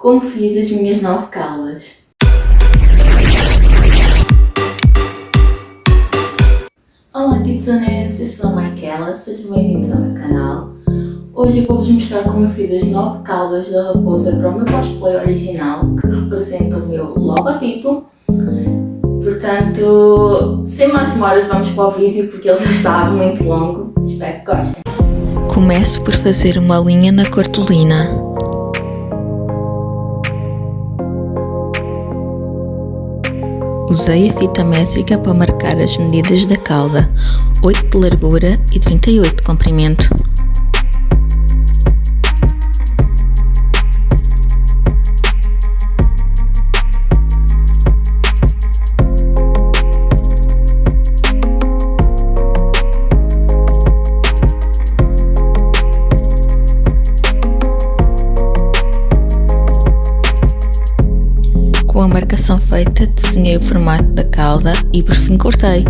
Como fiz as minhas 9 caudas. Olá kitsunes, eu sou a Maikela, sejam bem-vindos ao meu canal. Hoje eu vou-vos mostrar como eu fiz as 9 caudas da raposa para o meu cosplay original, que representa o meu logotipo. Portanto, sem mais demoras, vamos para o vídeo porque ele já está muito longo. Espero que gostem. Começo por fazer uma linha na cartolina. Usei a fita métrica para marcar as medidas da cauda, 8 de largura e 38 de comprimento. Com a marcação feita, desenhei o formato da cauda e por fim cortei.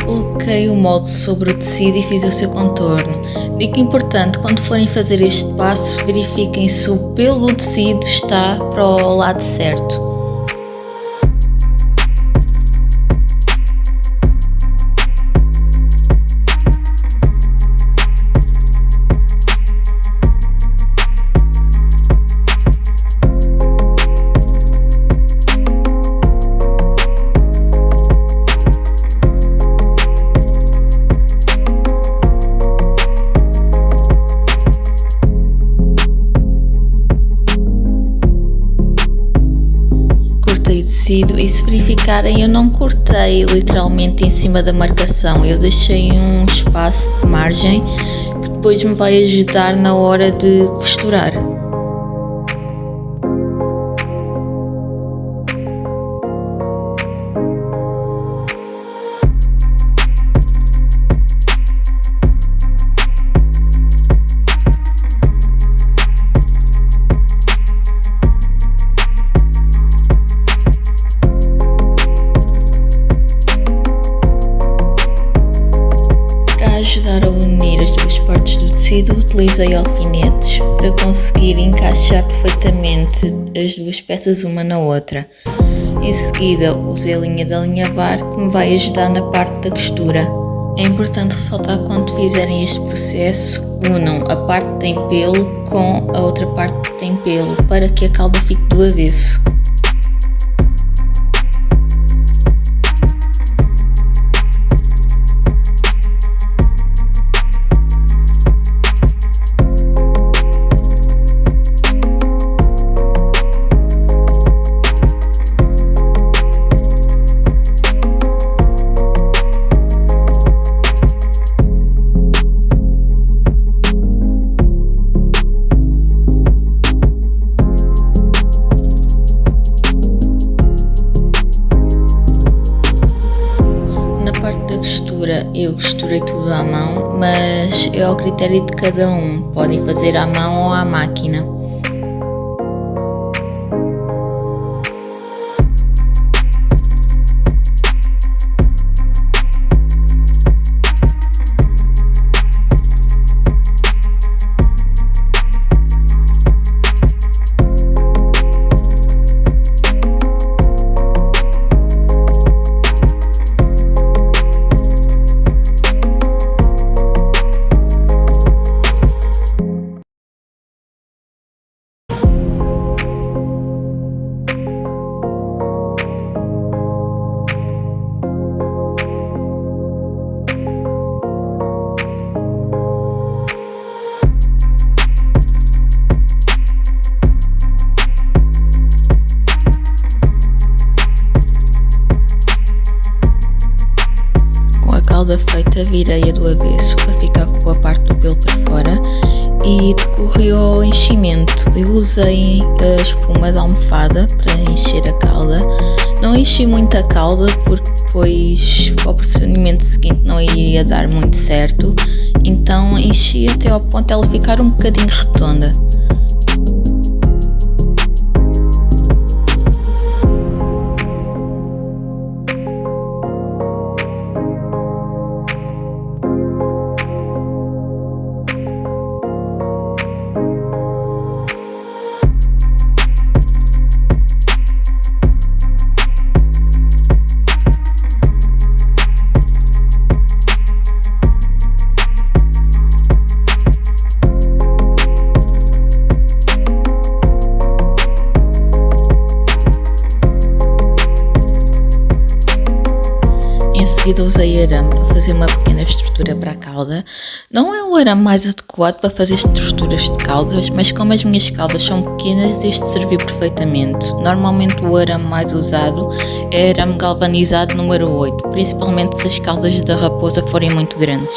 Coloquei o molde sobre o tecido e fiz o seu contorno. Dica importante, quando forem fazer este passo, verifiquem se o pelo do tecido está para o lado certo. Cortei o tecido e, se verificarem, eu não cortei literalmente em cima da marcação, eu deixei um espaço de margem que depois me vai ajudar na hora de costurar. Para ajudar a unir as duas partes do tecido, utilizei alfinetes para conseguir encaixar perfeitamente as duas peças uma na outra. Em seguida, usei a linha de alinhavar que me vai ajudar na parte da costura. É importante ressaltar que quando fizerem este processo, unam a parte que tem pelo com a outra parte que tem pelo para que a cauda fique do avesso. Eu costurei tudo à mão, mas é ao critério de cada um, podem fazer à mão ou à máquina. 30 virei-a do avesso para ficar com a parte do pelo para fora e decorri ao enchimento. Eu usei a espuma da almofada para encher a cauda. Não enchi muita cauda porque depois ao procedimento seguinte não iria dar muito certo, então enchi até ao ponto de ela ficar um bocadinho redonda. Em seguida usei arame para fazer uma pequena estrutura para a cauda. Não é o arame mais adequado para fazer estruturas de caudas, mas como as minhas caudas são pequenas, este serviu perfeitamente. Normalmente o arame mais usado é arame galvanizado número 8, principalmente se as caudas da raposa forem muito grandes.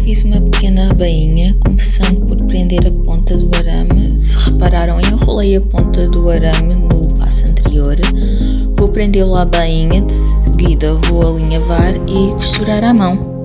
Fiz uma pequena bainha, começando por prender a ponta do arame. Se repararam, enrolei a ponta do arame no passo anterior. Vou prendê-lo à bainha, de seguida vou alinhavar e costurar à mão.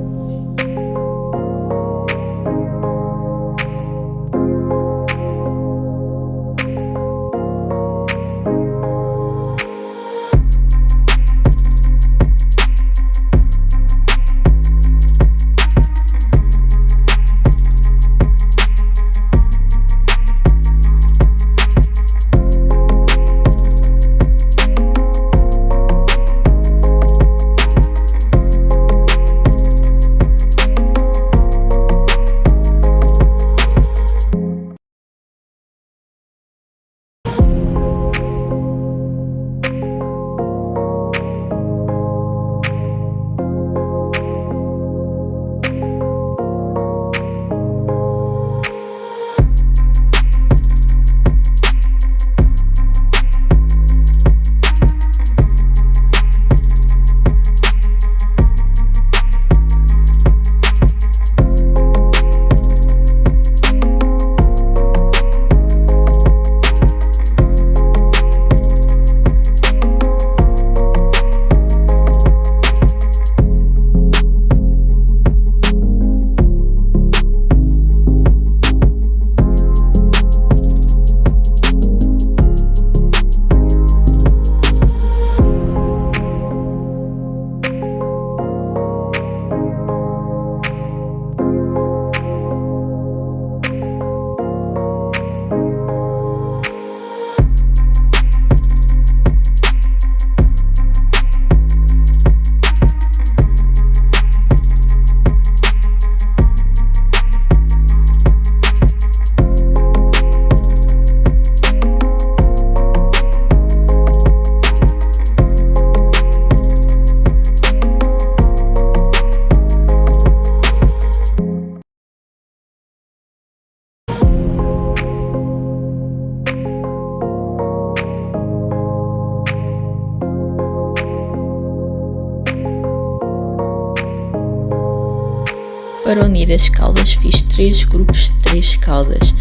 Para unir as caudas fiz 3 grupos de 3 caudas.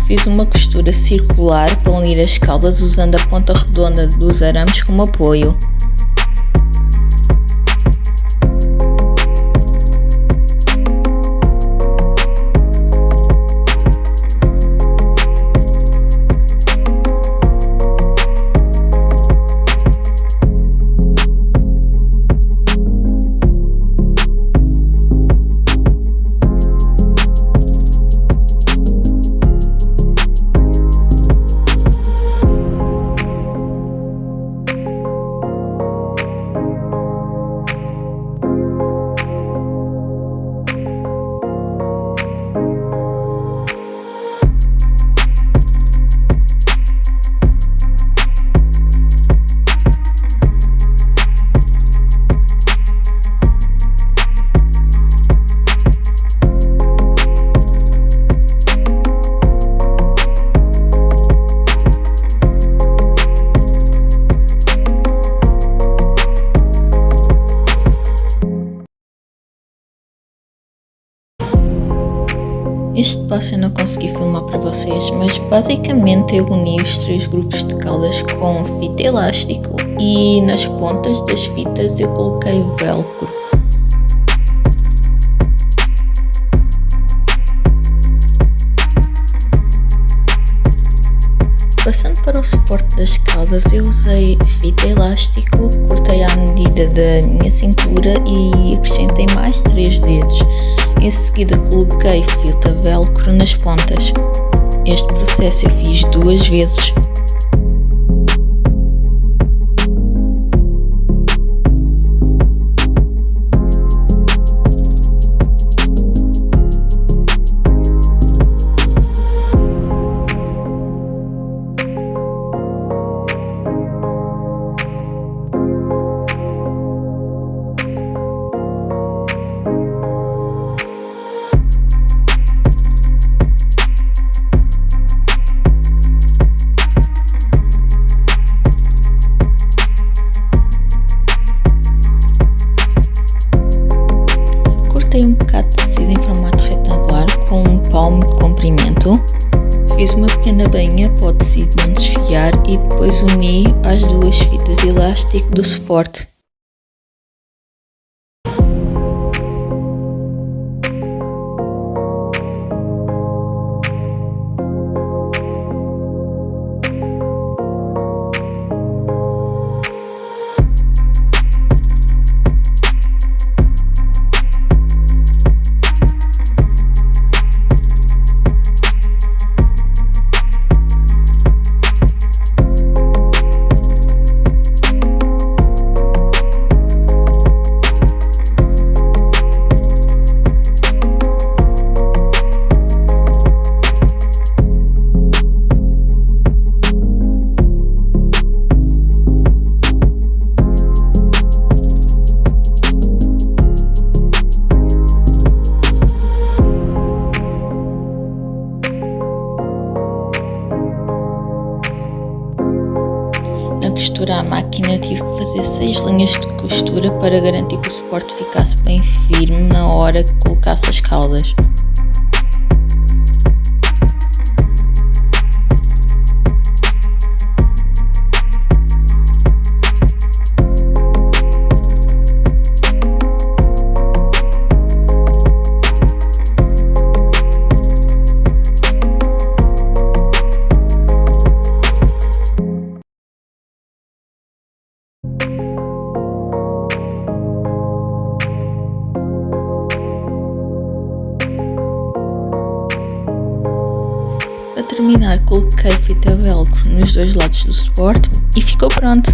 Fiz uma costura circular para unir as caudas usando a ponta redonda dos arames como apoio. Este passo eu não consegui filmar para vocês, mas basicamente eu uni os 3 grupos de caudas com fita elástico e nas pontas das fitas eu coloquei velcro. Passando para o suporte das caudas, eu usei fita elástico, cortei à medida da minha cintura e acrescentei mais 3 dedos. Em seguida coloquei fita velcro nas pontas. Este processo eu fiz 2 vezes. Cortei um bocado de tecido em formato retangular com um palmo de comprimento. Fiz uma pequena bainha para o tecido não desfiar e depois uni as 2 fitas elástico do suporte. Na costura à máquina tive que fazer 6 linhas de costura para garantir que o suporte ficasse bem firme na hora que colocasse as caudas. Para terminar, coloquei fita velcro nos 2 lados do suporte e ficou pronto!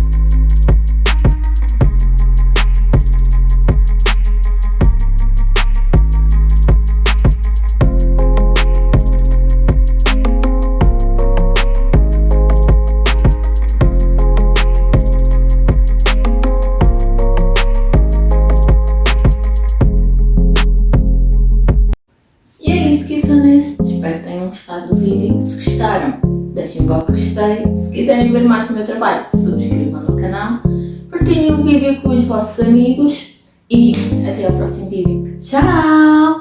E é isso, Kitsunes. Espero que tenham gostado do vídeo. Se gostaram, deixem um voto de gostei. Se quiserem ver mais do meu trabalho, subscrevam no canal. Partilhem o vídeo com os vossos amigos. E até ao próximo vídeo. Tchau!